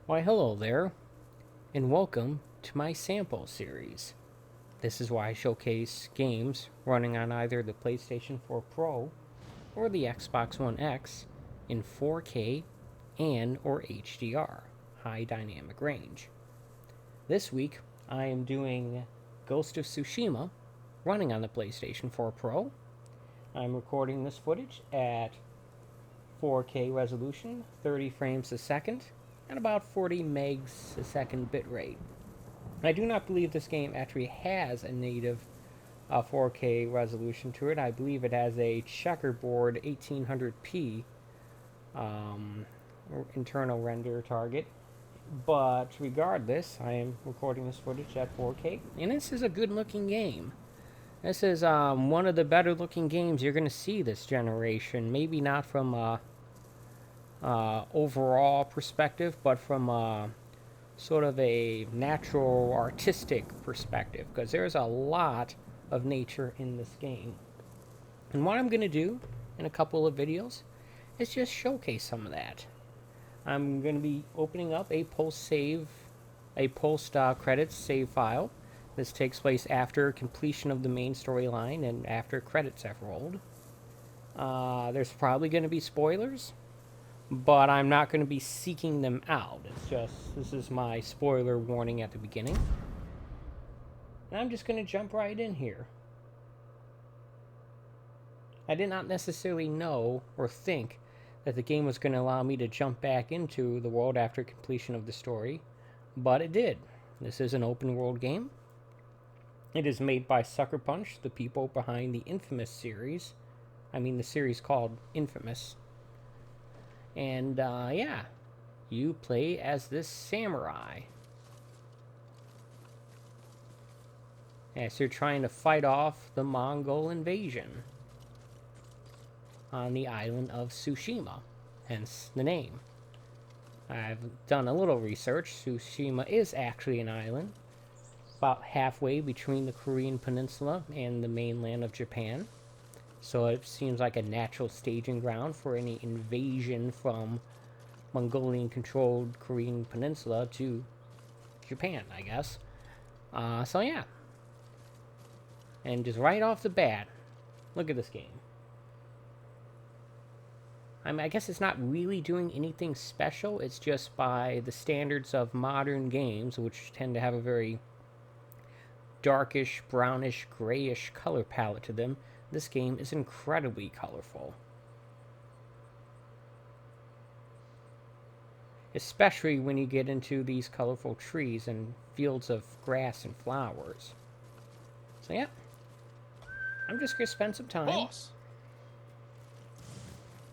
Why hello there, and welcome to my sample series. This is why I showcase games running on either the PlayStation 4 Pro or the Xbox One X in 4K and or HDR, high dynamic range. This week I am doing Ghost of Tsushima running on the PlayStation 4 Pro. I'm recording this footage at 4K resolution, 30 frames a second, and about 40 megs a second bitrate. I do not believe this game actually has a native 4K resolution to it. I believe it has a checkerboard 1800p internal render target. But regardless, I am recording this footage at 4K, and this is a good looking game. This is one of the better looking games you're going to see this generation. Maybe not from overall perspective, but from sort of a natural artistic perspective, because there's a lot of nature in this game. And what I'm going to do in a couple of videos is just showcase some of that. I'm going to be opening up a post credits save file. This takes place after completion of the main storyline and after credits have rolled. There's probably going to be spoilers, but I'm not going to be seeking them out. It's just, this is my spoiler warning at the beginning. And I'm just going to jump right in here. I did not necessarily know or think that the game was going to allow me to jump back into the world after completion of the story, but it did. This is an open world game. It is made by Sucker Punch, the people behind the Infamous series. I mean, the series called Infamous. And, yeah, you play as this samurai as you're trying to fight off the Mongol invasion on the island of Tsushima, hence the name. I've done a little research. Tsushima is actually an island about halfway between the Korean peninsula and the mainland of Japan. So it seems like a natural staging ground for any invasion from Mongolian-controlled Korean peninsula to Japan, I guess. So yeah. And just right off the bat, look at this game. I mean, I guess it's not really doing anything special. It's just by the standards of modern games, which tend to have a very darkish, brownish, grayish color palette to them. This game is incredibly colorful. Especially when you get into these colorful trees and fields of grass and flowers. So yeah, I'm just going to spend some time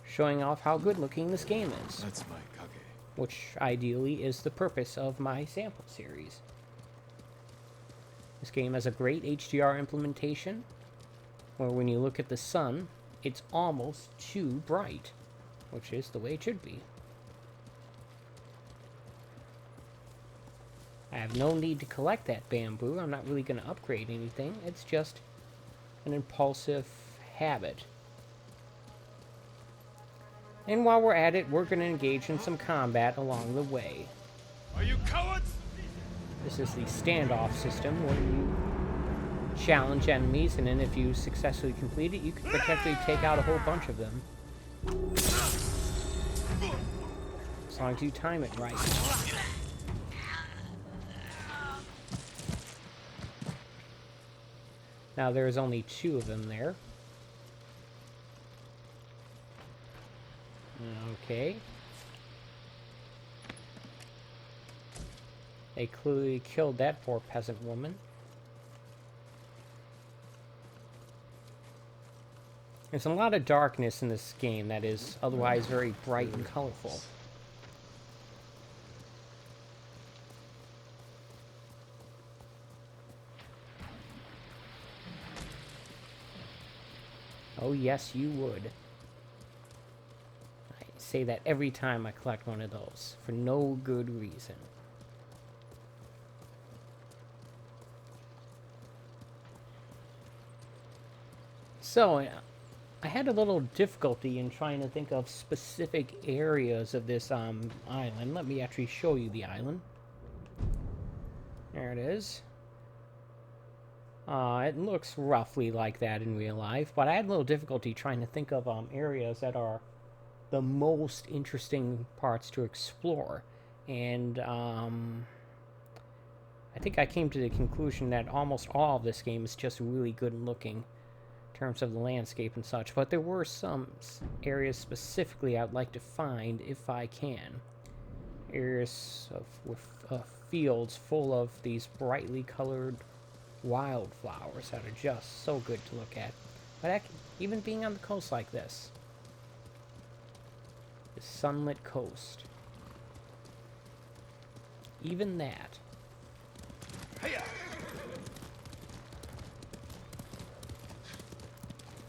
showing off how good looking this game is. That's my kage. Which ideally is the purpose of my sample series. This game has a great HDR implementation, where when you look at the sun, it's almost too bright, which is the way it should be. I have no need to collect that bamboo. I'm not really going to upgrade anything. It's just an impulsive habit. And while we're at it, we're going to engage in some combat along the way. Are you cowards? This is the standoff system, where you challenge enemies, and then if you successfully complete it, you can potentially take out a whole bunch of them. As long as you time it right. Now there's only 2 of them there. Okay. They clearly killed that poor peasant woman. There's a lot of darkness in this game that is otherwise very bright and colorful. Oh yes, you would. I say that every time I collect one of those, for no good reason. So, I had a little difficulty in trying to think of specific areas of this island. Let me actually show you the island. There it is. It looks roughly like that in real life, but I had a little difficulty trying to think of areas that are the most interesting parts to explore. And I think I came to the conclusion that almost all of this game is just really good looking in terms of the landscape and such, but there were some areas specifically I'd like to find if I can. Areas with fields full of these brightly colored wildflowers that are just so good to look at. But heck, even being on the coast like this, the sunlit coast, even that.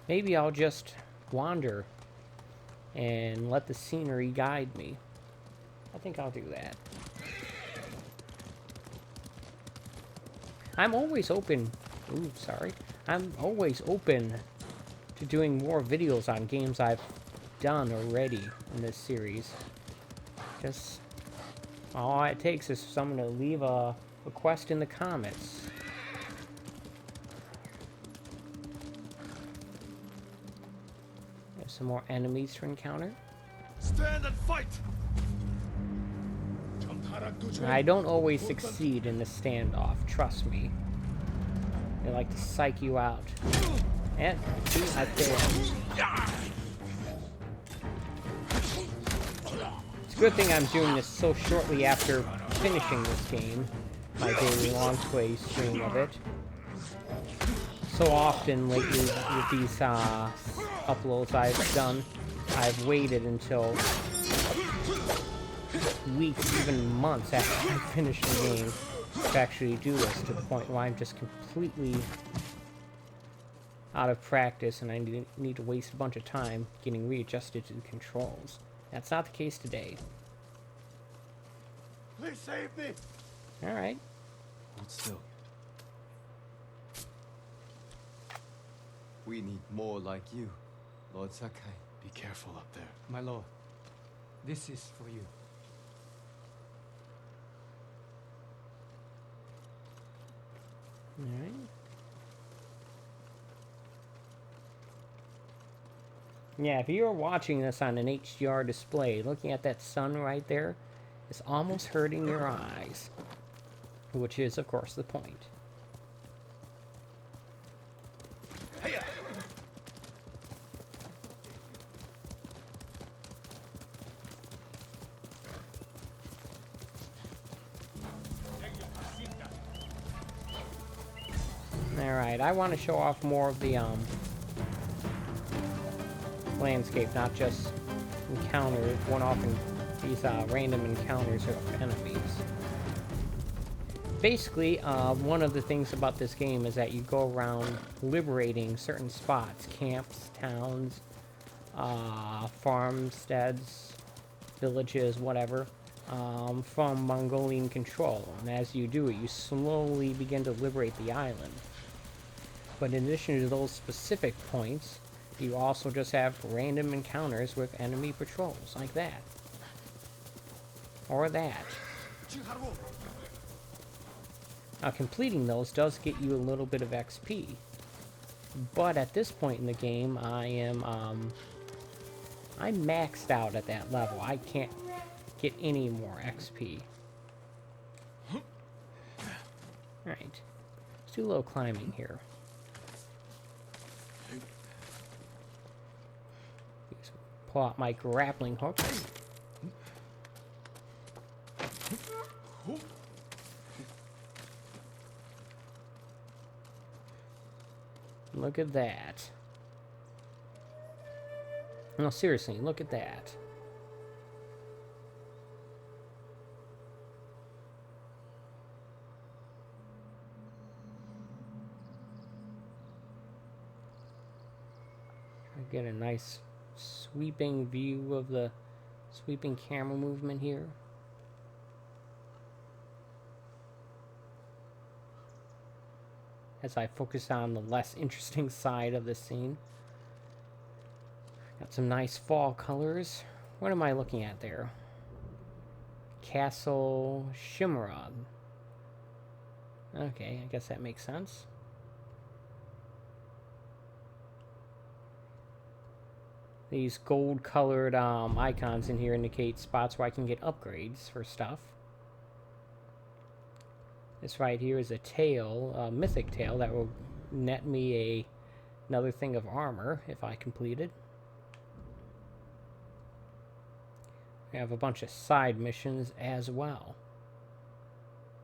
Maybe I'll just wander and let the scenery guide me. I think I'll do that. I'm always open. Ooh, sorry. I'm always open to doing more videos on games I've done already in this series. Just all it takes is someone to leave a request in the comments. There's some more enemies to encounter. Stand and fight. I don't always succeed in the standoff, trust me. They like to psych you out. And, see, I failed. It's a good thing I'm doing this so shortly after finishing this game. My daily long play stream of it. So often lately with these uploads I've done, I've waited until weeks, even months after I finish the game to actually do this, to the point where I'm just completely out of practice and I need to waste a bunch of time getting readjusted to the controls. That's not the case today. Please save me. Alright. Hold still. We need more like you, Lord Sakai. Be careful up there. My lord, this is for you. Alright. Yeah, if you're watching this on an HDR display, looking at that sun right there, it's almost hurting your eyes. Which is, of course, the point. Alright, I want to show off more of the landscape, not just encounters, one-off these random encounters of enemies. Basically, one of the things about this game is that you go around liberating certain spots, camps, towns, farmsteads, villages, whatever, from Mongolian control. And as you do it, you slowly begin to liberate the island. But in addition to those specific points, you also just have random encounters with enemy patrols, like that. Or that. Now, completing those does get you a little bit of XP. But at this point in the game, I'm maxed out at that level. I can't get any more XP. Alright. Let's do a little climbing here. Pull out my grappling hook. Look at that. No, seriously, look at that. I get a nice sweeping view of the sweeping camera movement here. As I focus on the less interesting side of the scene. Got some nice fall colors. What am I looking at there? Castle Shimmerod. Okay, I guess that makes sense. These gold-colored icons in here indicate spots where I can get upgrades for stuff. This right here is a tail, a mythic tail, that will net me another thing of armor if I complete it. We have a bunch of side missions as well.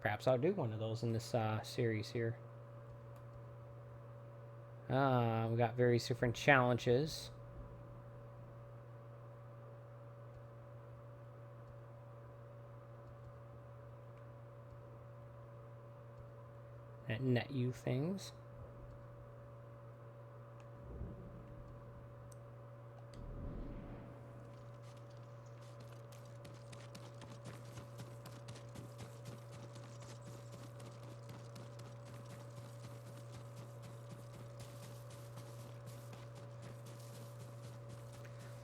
Perhaps I'll do one of those in this series here. We got various different challenges. That net you things.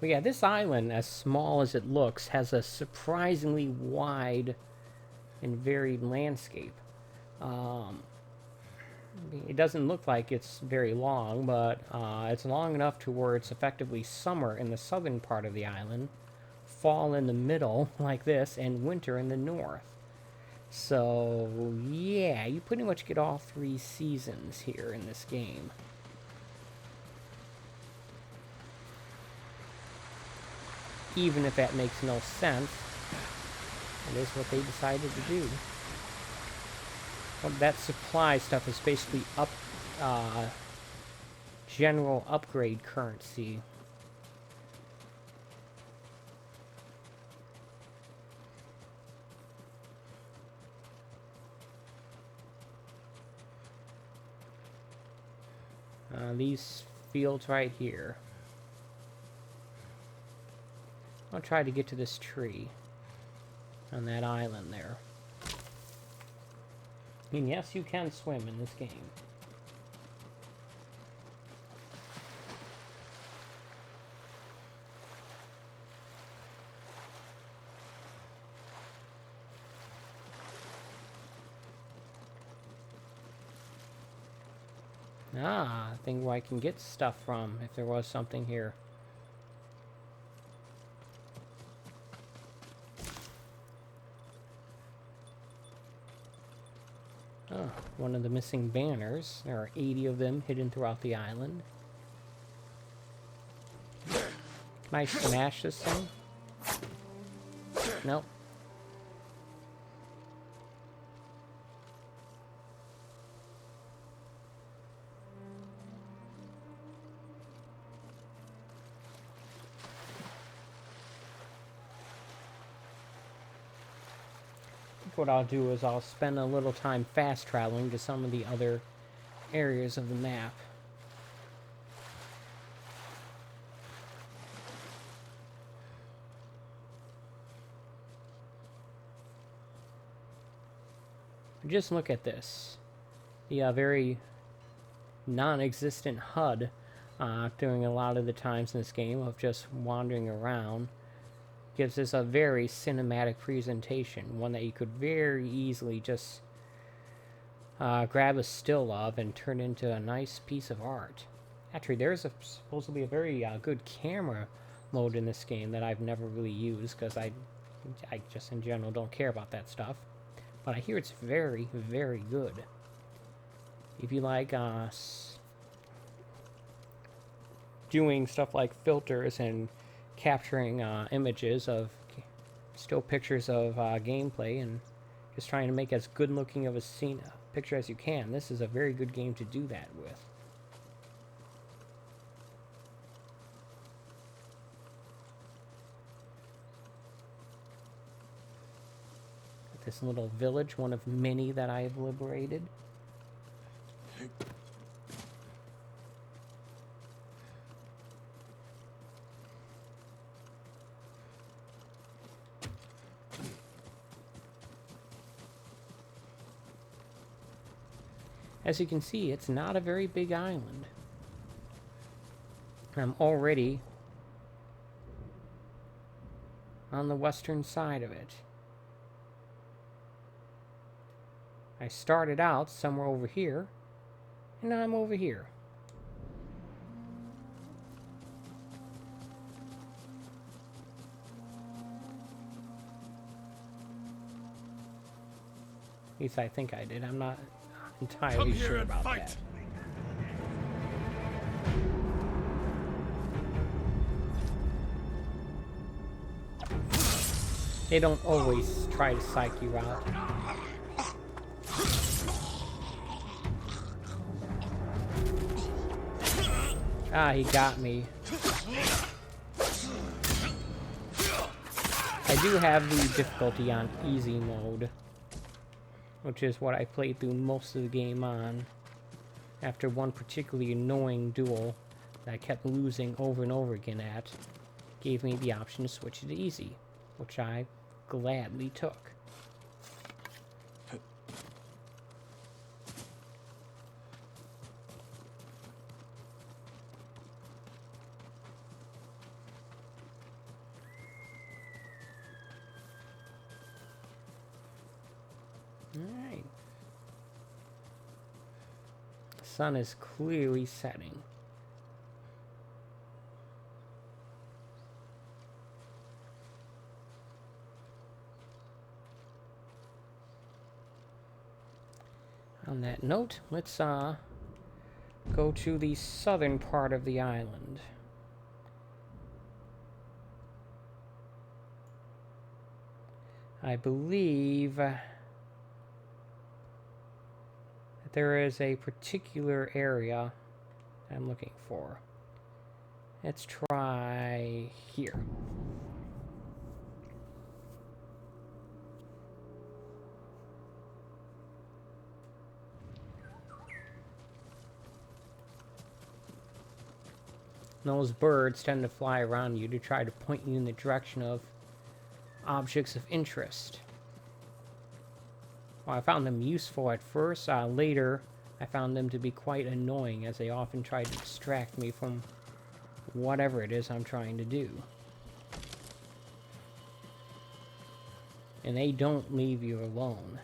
But yeah, this island, as small as it looks, has a surprisingly wide and varied landscape. It doesn't look like it's very long, but it's long enough to where it's effectively summer in the southern part of the island, fall in the middle, like this, and winter in the north. So, yeah, you pretty much get all 3 seasons here in this game. Even if that makes no sense, it is what they decided to do. Well, that supply stuff is basically general upgrade currency. These fields right here. I'll try to get to this tree on that island there. I mean, yes, you can swim in this game. Ah, I think where I can get stuff from, if there was something here. Oh, one of the missing banners. There are 80 of them hidden throughout the island. Can I smash this thing? Nope. What I'll do is I'll spend a little time fast traveling to some of the other areas of the map. Just look at this. The very non-existent HUD during a lot of the times in this game of just wandering around gives us a very cinematic presentation, one that you could very easily just grab a still of and turn into a nice piece of art. Actually, there's supposedly a very good camera mode in this game that I've never really used because I just in general don't care about that stuff. But I hear it's very, very good. If you like doing stuff like filters and capturing images of still pictures of gameplay and just trying to make as good looking of a picture as you can, this is a very good game to do that with. This little village, one of many that I have liberated. As you can see, it's not a very big island. I'm already on the western side of it. I started out somewhere over here, and now I'm over here. At least I think I did. I'm not entirely sure about that. They don't always try to psych you out. Ah, he got me. I do have the difficulty on easy mode, which is what I played through most of the game on. After one particularly annoying duel that I kept losing over and over again at, gave me the option to switch to easy, which I gladly took. Alright. The sun is clearly setting. On that note, let's go to the southern part of the island. I believe that there is a particular area I'm looking for. Let's try here. Those birds tend to fly around you to try to point you in the direction of objects of interest. While I found them useful at first, later I found them to be quite annoying, as they often try to distract me from whatever it is I'm trying to do. And they don't leave you alone.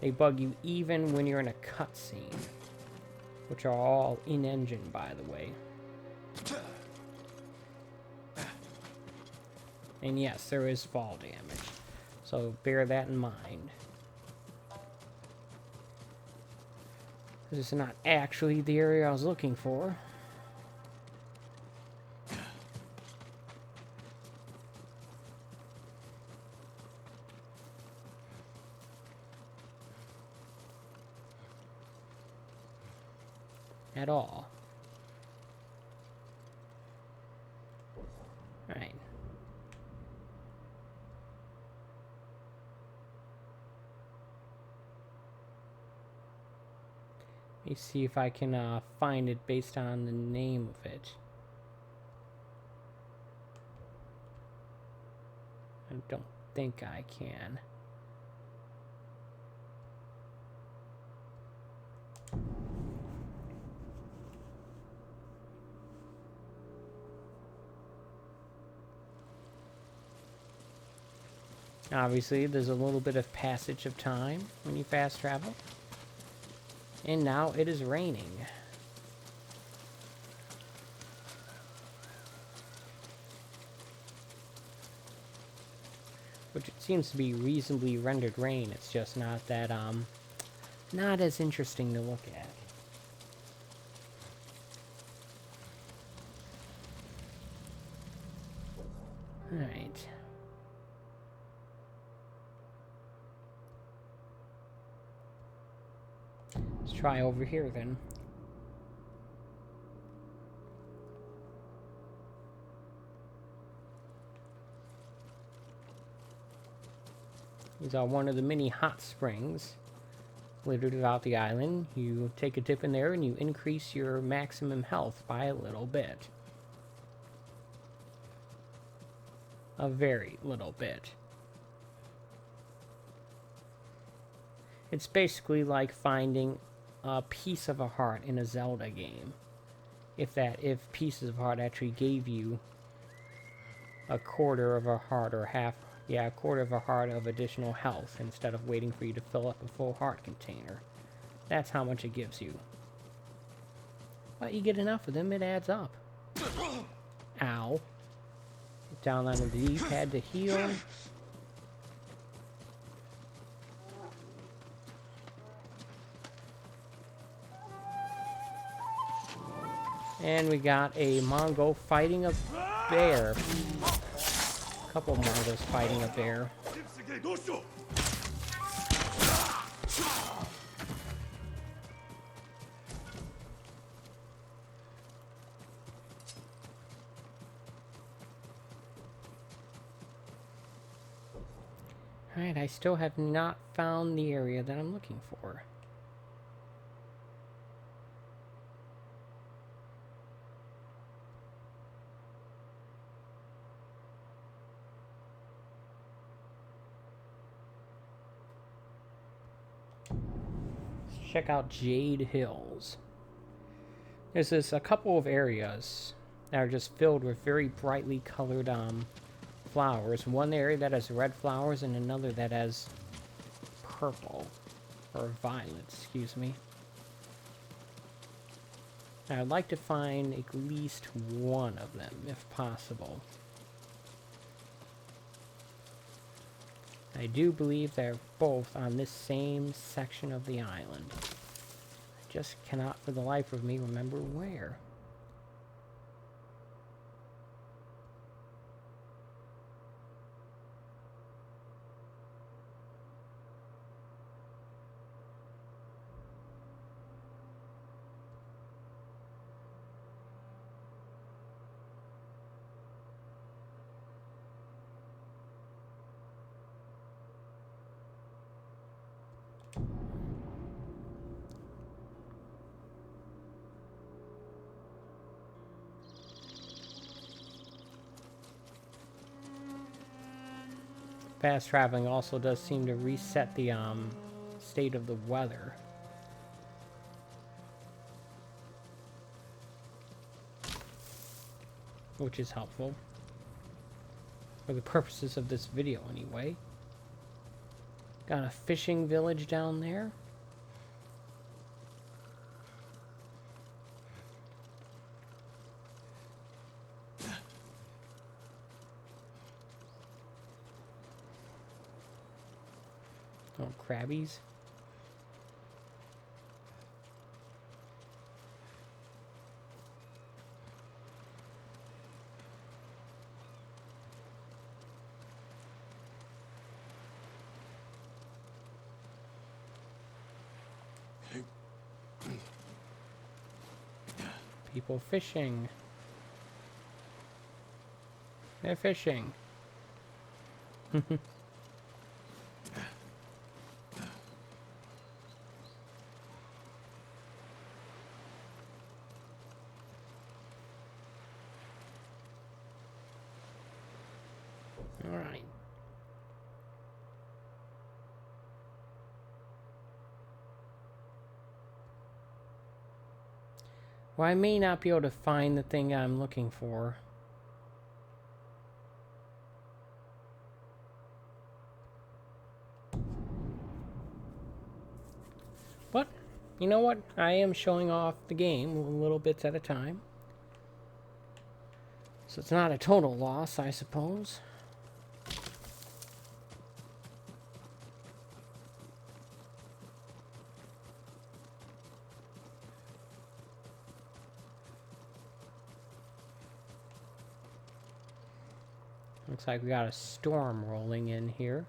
They bug you even when you're in a cutscene, which are all in-engine, by the way. And yes, there is fall damage, so bear that in mind. This is not actually the area I was looking for. At all. Alright. Let me see if I can find it based on the name of it. I don't think I can. Obviously, there's a little bit of passage of time when you fast travel. And now it is raining. Which it seems to be reasonably rendered rain. It's just not that, not as interesting to look at. Alright. Let's try over here then. These are one of the many hot springs littered throughout the island. You take a dip in there and you increase your maximum health by a little bit. A very little bit. It's basically like finding a piece of a heart in a Zelda game. If Pieces of Heart actually gave you a quarter of a heart or half, yeah, a quarter of a heart of additional health instead of waiting for you to fill up a full heart container. That's how much it gives you. But you get enough of them, it adds up. Ow. Get down on the D-pad to heal. And we got a Mongol fighting a bear. A couple Mongols fighting a bear. Alright, I still have not found the area that I'm looking for. Check out Jade Hills. There's a couple of areas that are just filled with very brightly colored flowers. One area that has red flowers and another that has purple or violet, excuse me. Now, I'd like to find at least one of them if possible. I do believe they're both on this same section of the island. I just cannot for the life of me remember where. Fast traveling also does seem to reset the state of the weather. Which is helpful. For the purposes of this video anyway. Got a fishing village down there. Oh, crabbies. People fishing. They're fishing. All right. Well, I may not be able to find the thing I'm looking for. But, you know what? I am showing off the game little bits at a time. So it's not a total loss, I suppose. Looks like we got a storm rolling in here.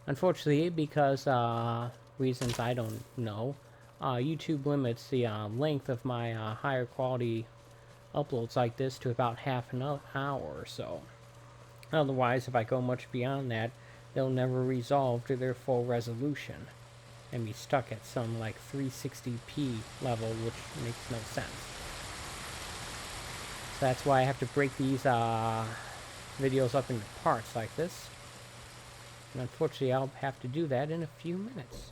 Unfortunately, because reasons I don't know, YouTube limits the length of my higher quality uploads like this to about half an hour or so. Otherwise, if I go much beyond that, they'll never resolve to their full resolution and be stuck at some like 360p level, which makes no sense. So that's why I have to break these videos up into parts like this. And unfortunately, I'll have to do that in a few minutes.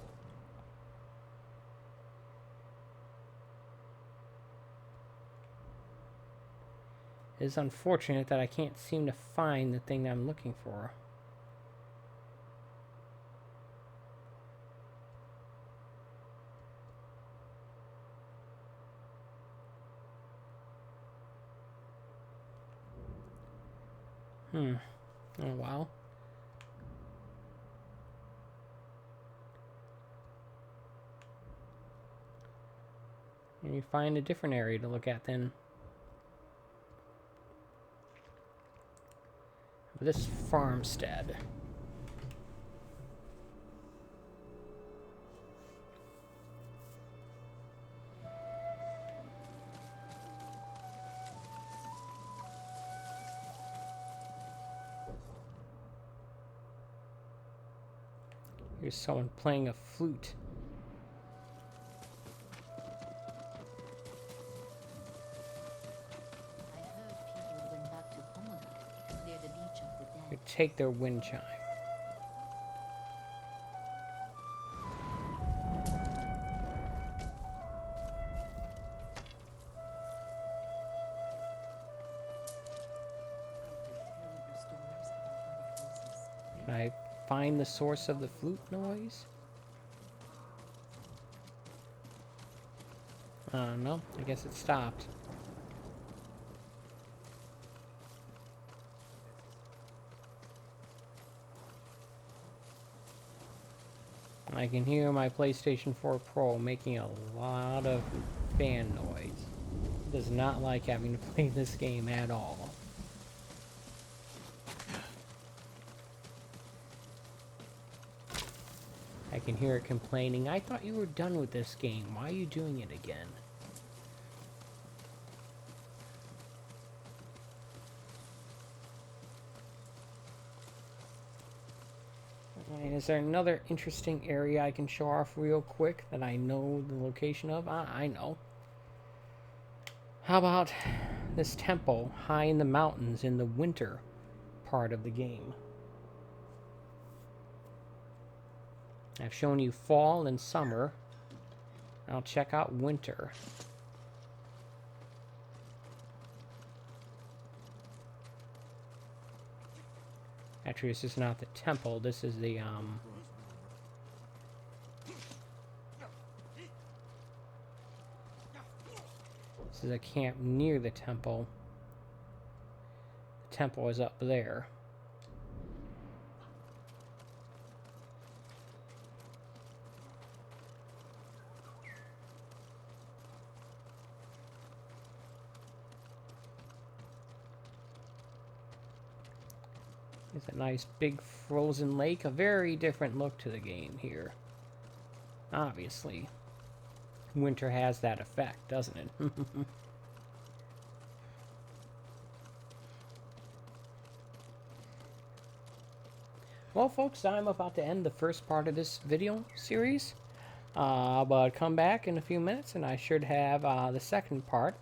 It is unfortunate that I can't seem to find the thing that I'm looking for. Oh, wow. And you find a different area to look at then. This farmstead. Here's someone playing a flute. I heard people went back to Komoda to clear the beach of the You dead. take their wind chime. Terrible stories about other places. Can I find the source of the flute noise? No, I guess it stopped. I can hear my PlayStation 4 Pro making a lot of fan noise. It does not like having to play this game at all. I can hear it complaining, "I thought you were done with this game. Why are you doing it again?" Alright, is there another interesting area I can show off real quick that I know the location of? I know. How about this temple high in the mountains in the winter part of the game? I've shown you fall and summer. Now check out winter. Actually, this is not the temple. This is the, this is a camp near the temple. The temple is up there. It's a nice big frozen lake. A very different look to the game here. Obviously. Winter has that effect, doesn't it? Well, folks, I'm about to end the first part of this video series. But come back in a few minutes and I should have the second part.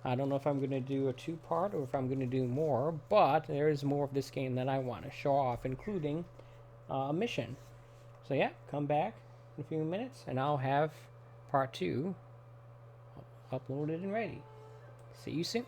I don't know if I'm going to do a two-part or if I'm going to do more, but there is more of this game that I want to show off, including a mission. So yeah, come back in a few minutes and I'll have part 2 uploaded and ready. See you soon.